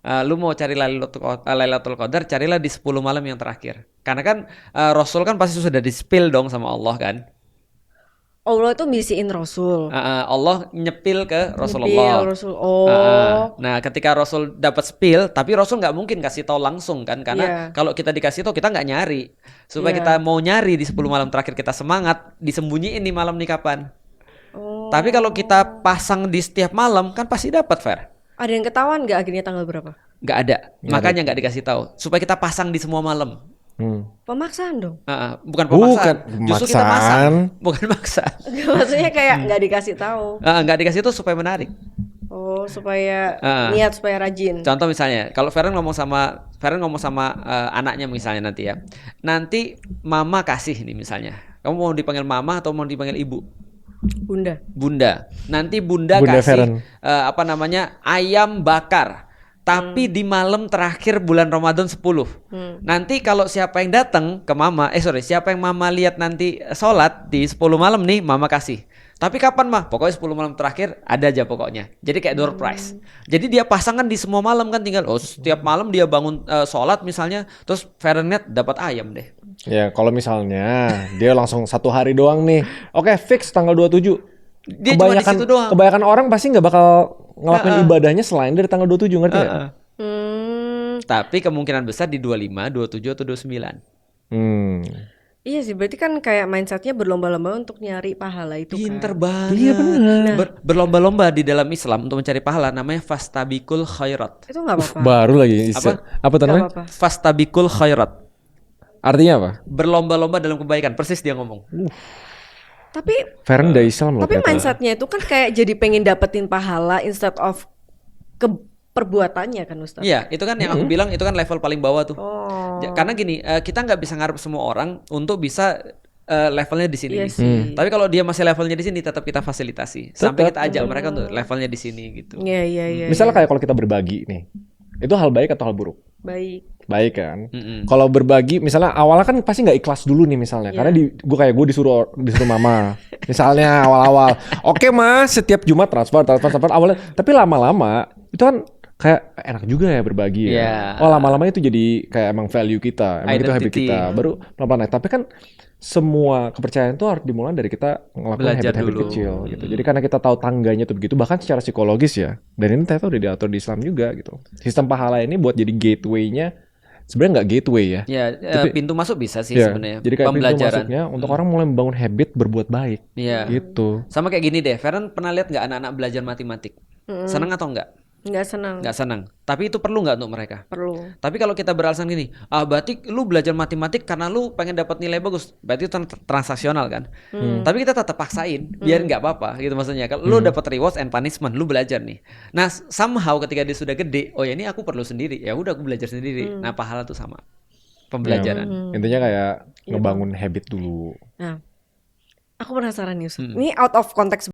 Lu mau cari Lailatul Qadar, carilah di 10 malam yang terakhir. Karena kan Rasul kan pasti sudah di-spill dong sama Allah kan. Allah tuh bisiin Rasul. Allah nyepil ke Nyepil Rasulullah. Rasul. Oh. Nah, ketika Rasul dapat spill, tapi Rasul nggak mungkin kasih tahu langsung kan, karena Iya. kalau kita dikasih tahu kita nggak nyari. Supaya kita Iya. mau nyari di 10 malam terakhir kita semangat, disembunyiin nih malam nih kapan. Tapi kalau kita Oh. pasang di setiap malam kan pasti dapat, Fer. Ada yang ketahuan nggak akhirnya tanggal berapa? Nggak ada, Nggak makanya nggak dikasih tahu. Supaya kita pasang di semua malam. Pemaksaan dong. Bukan pemaksaan, Bukan justru kita pemaksaan. masang, bukan maksa. Maksudnya kayak nggak dikasih tahu. Nggak dikasih itu supaya menarik. Oh, supaya Ah. niat supaya rajin. Contoh misalnya, kalau Feren ngomong sama anaknya misalnya nanti ya. Nanti mama kasih nih misalnya. Kamu mau dipanggil mama atau mau dipanggil ibu? Bunda. Bunda. Nanti Bunda Bunda kasih Feren. ayam bakar. Tapi di malam terakhir bulan Ramadan 10. Nanti kalau siapa yang datang ke mama, siapa yang mama lihat nanti sholat di 10 malam nih, mama kasih. Tapi kapan mah? Pokoknya 10 malam terakhir ada aja pokoknya. Jadi kayak door prize. Jadi dia pasangan di semua malam kan, tinggal setiap malam dia bangun sholat misalnya, terus Fahrenheit dapat ayam deh. Ya kalau misalnya dia langsung 1 hari doang nih. Oke, fix tanggal 27. Dia cuma di situ doang. Kebanyakan orang pasti nggak bakal ngelakuin ibadahnya selain dari tanggal 27, ngerti nggak? Tapi kemungkinan besar di 25, 27 atau 29. Iya sih, berarti kan kayak mindsetnya berlomba-lomba untuk nyari pahala itu Pinter kan. banget. Iya benar. Berlomba-lomba di dalam Islam untuk mencari pahala namanya fastabikul khairat. Itu nggak apa-apa. Baru lagi. Apa Nggak namanya? apa-apa. Fastabikul khairat. Artinya apa? Berlomba-lomba dalam kebaikan. Persis dia ngomong. Tapi Feren dari Islam loh. tapi ternyata. mindsetnya itu kan kayak jadi pengen dapetin pahala instead of ke perbuatannya kan Ustaz. Iya, itu kan yang aku bilang itu kan level paling bawah tuh. Oh. Karena gini, kita nggak bisa ngarep semua orang untuk bisa levelnya di sini. Iya nih. sih. Tapi kalau dia masih levelnya di sini, tetap kita fasilitasi. Sampai kita ajak mereka untuk levelnya di sini gitu. Iya. Misalnya kayak kalau kita berbagi nih, itu hal baik atau hal buruk? Baik. Baik kan. Kalau berbagi, misalnya awalnya kan pasti nggak ikhlas dulu nih misalnya, karena gue disuruh mama, misalnya awal-awal, oke mas, setiap Jumat transfer awalnya, tapi lama-lama itu kan kayak enak juga ya berbagi ya. Yeah. Oh lama-lama itu jadi kayak emang value kita, emang itu habit Identity. kita, baru pelan-pelan naik. Tapi kan semua kepercayaan itu harus dimulai dari kita ngelakuin Belajar habit-habit dulu. kecil gitu. Jadi karena kita tahu tangganya tuh begitu, bahkan secara psikologis ya. Dan ini ternyata udah diatur di Islam juga gitu. Sistem pahala ini buat jadi gateway-nya, sebenarnya nggak gateway ya. Ya, pintu masuk bisa sih Ya, sebenarnya. jadi kayak pintu Pembelajaran. masuknya untuk orang mulai membangun habit berbuat baik. Iya. Gitu. Sama kayak gini deh, Feren pernah lihat nggak anak-anak belajar matematik? Senang atau enggak? Nggak senang. Nggak senang. Tapi itu perlu nggak untuk mereka? Perlu. Tapi kalau kita beralasan gini, berarti lu belajar matematik karena lu pengen dapat nilai bagus, berarti itu transaksional kan? Tapi kita tetap paksain, biar nggak apa-apa gitu maksudnya. Kalau lu dapat rewards and punishment, lu belajar nih. Nah, somehow ketika dia sudah gede, oh ya ini aku perlu sendiri, ya udah aku belajar sendiri. Nah, pahala tuh sama, pembelajaran. Intinya kayak ngebangun habit dulu. Nah, aku penasaran nih Ustaz. Ini out of context